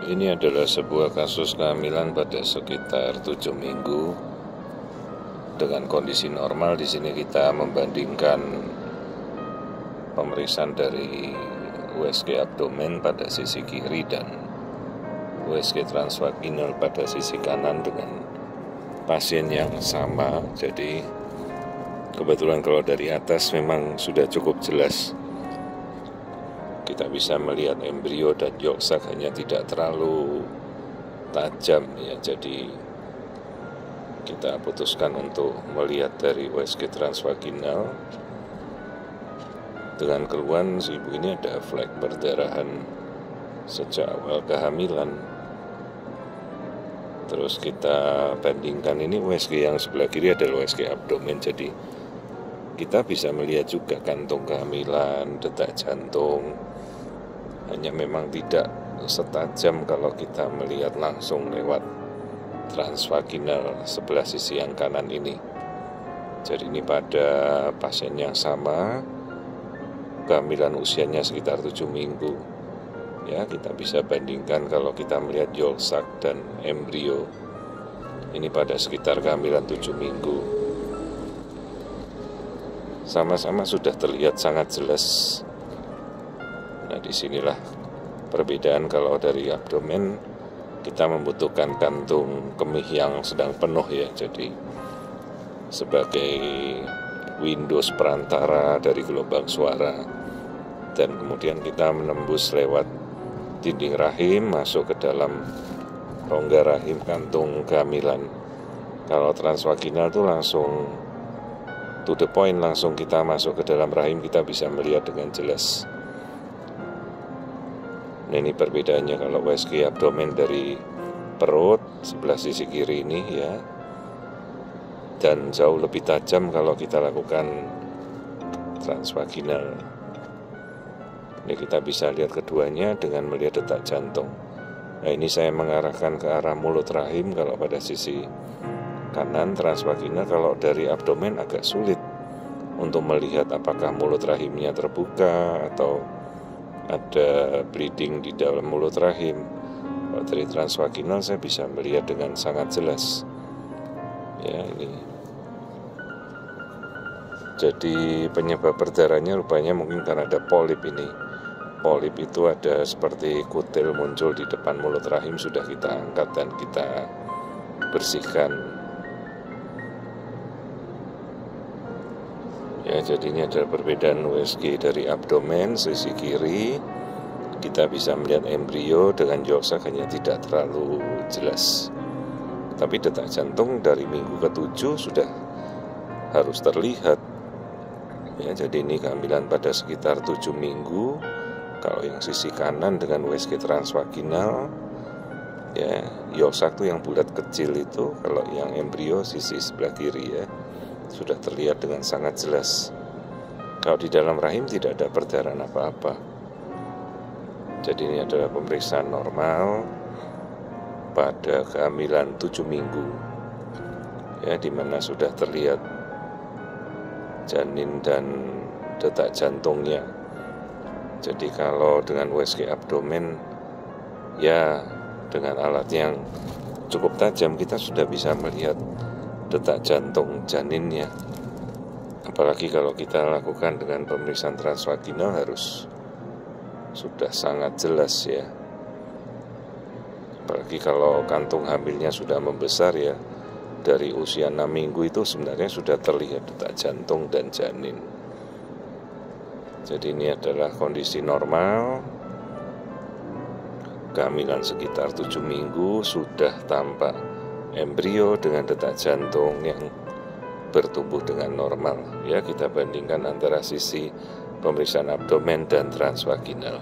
Ini adalah sebuah kasus kehamilan pada sekitar 7 minggu. Dengan kondisi normal di sini kita membandingkan pemeriksaan dari USG abdomen pada sisi kiri dan USG transvaginal pada sisi kanan dengan pasien yang sama. Jadi kebetulan kalau dari atas memang sudah cukup jelas. Kita bisa melihat embrio dan yolk sac, hanya tidak terlalu tajam ya. Jadi kita putuskan untuk melihat dari USG transvaginal. Dengan keluhan si ibu ini ada flek perdarahan sejak awal kehamilan. Terus kita bandingkan, ini USG yang sebelah kiri adalah USG abdomen. Jadi kita bisa melihat juga kantung kehamilan, detak jantung. Hanya memang tidak setajam kalau kita melihat langsung lewat transvaginal sebelah sisi yang kanan ini. Jadi ini pada pasien yang sama, kehamilan usianya sekitar 7 minggu. Ya, kita bisa bandingkan kalau kita melihat yolk sac dan embrio. Ini pada sekitar kehamilan 7 minggu. Sama-sama sudah terlihat sangat jelas. Nah, disinilah perbedaan. Kalau dari abdomen kita membutuhkan kantung kemih yang sedang penuh ya. Jadi sebagai windows perantara dari gelombang suara, dan kemudian kita menembus lewat dinding rahim masuk ke dalam rongga rahim kantung kehamilan. Kalau transvaginal itu langsung to the point, langsung kita masuk ke dalam rahim, kita bisa melihat dengan jelas. Nah, ini perbedaannya kalau USG abdomen dari perut sebelah sisi kiri ini ya, dan jauh lebih tajam kalau kita lakukan transvaginal. Ini kita bisa lihat keduanya dengan melihat detak jantung. Nah, ini saya mengarahkan ke arah mulut rahim kalau pada sisi kanan transvaginal. Kalau dari abdomen agak sulit untuk melihat apakah mulut rahimnya terbuka atau ada bleeding di dalam mulut rahim. Kalau dari transvaginal saya bisa melihat dengan sangat jelas. Ya, ini. Jadi penyebab perdarahannya rupanya mungkin karena ada polip ini. Polip itu ada seperti kutil muncul di depan mulut rahim, sudah kita angkat dan kita bersihkan. Ya, jadi ini adalah perbedaan USG dari abdomen sisi kiri. Kita bisa melihat embrio dengan yolk sac, hanya tidak terlalu jelas. Tapi detak jantung dari minggu ke-7 sudah harus terlihat. Ya, jadi ini kehamilan pada sekitar 7 minggu. Kalau yang sisi kanan dengan USG transvaginal, ya, yolk sac itu yang bulat kecil itu. Kalau yang embrio sisi sebelah kiri ya, sudah terlihat dengan sangat jelas. Kalau di dalam rahim tidak ada perdarahan apa-apa. Jadi ini adalah pemeriksaan normal pada kehamilan 7 minggu. Ya, di mana sudah terlihat janin dan detak jantungnya. Jadi kalau dengan USG abdomen ya, dengan alat yang cukup tajam kita sudah bisa melihat detak jantung janinnya. Apalagi kalau kita lakukan dengan pemeriksaan transvaginal harus sudah sangat jelas ya. Apalagi kalau kantung hamilnya sudah membesar ya, dari usia 6 minggu itu sebenarnya sudah terlihat detak jantung dan janin. Jadi ini adalah kondisi normal. Kehamilan sekitar 7 minggu sudah tampak embrio dengan detak jantung yang bertumbuh dengan normal. Ya, kita bandingkan antara sisi pemeriksaan abdomen dan transvaginal.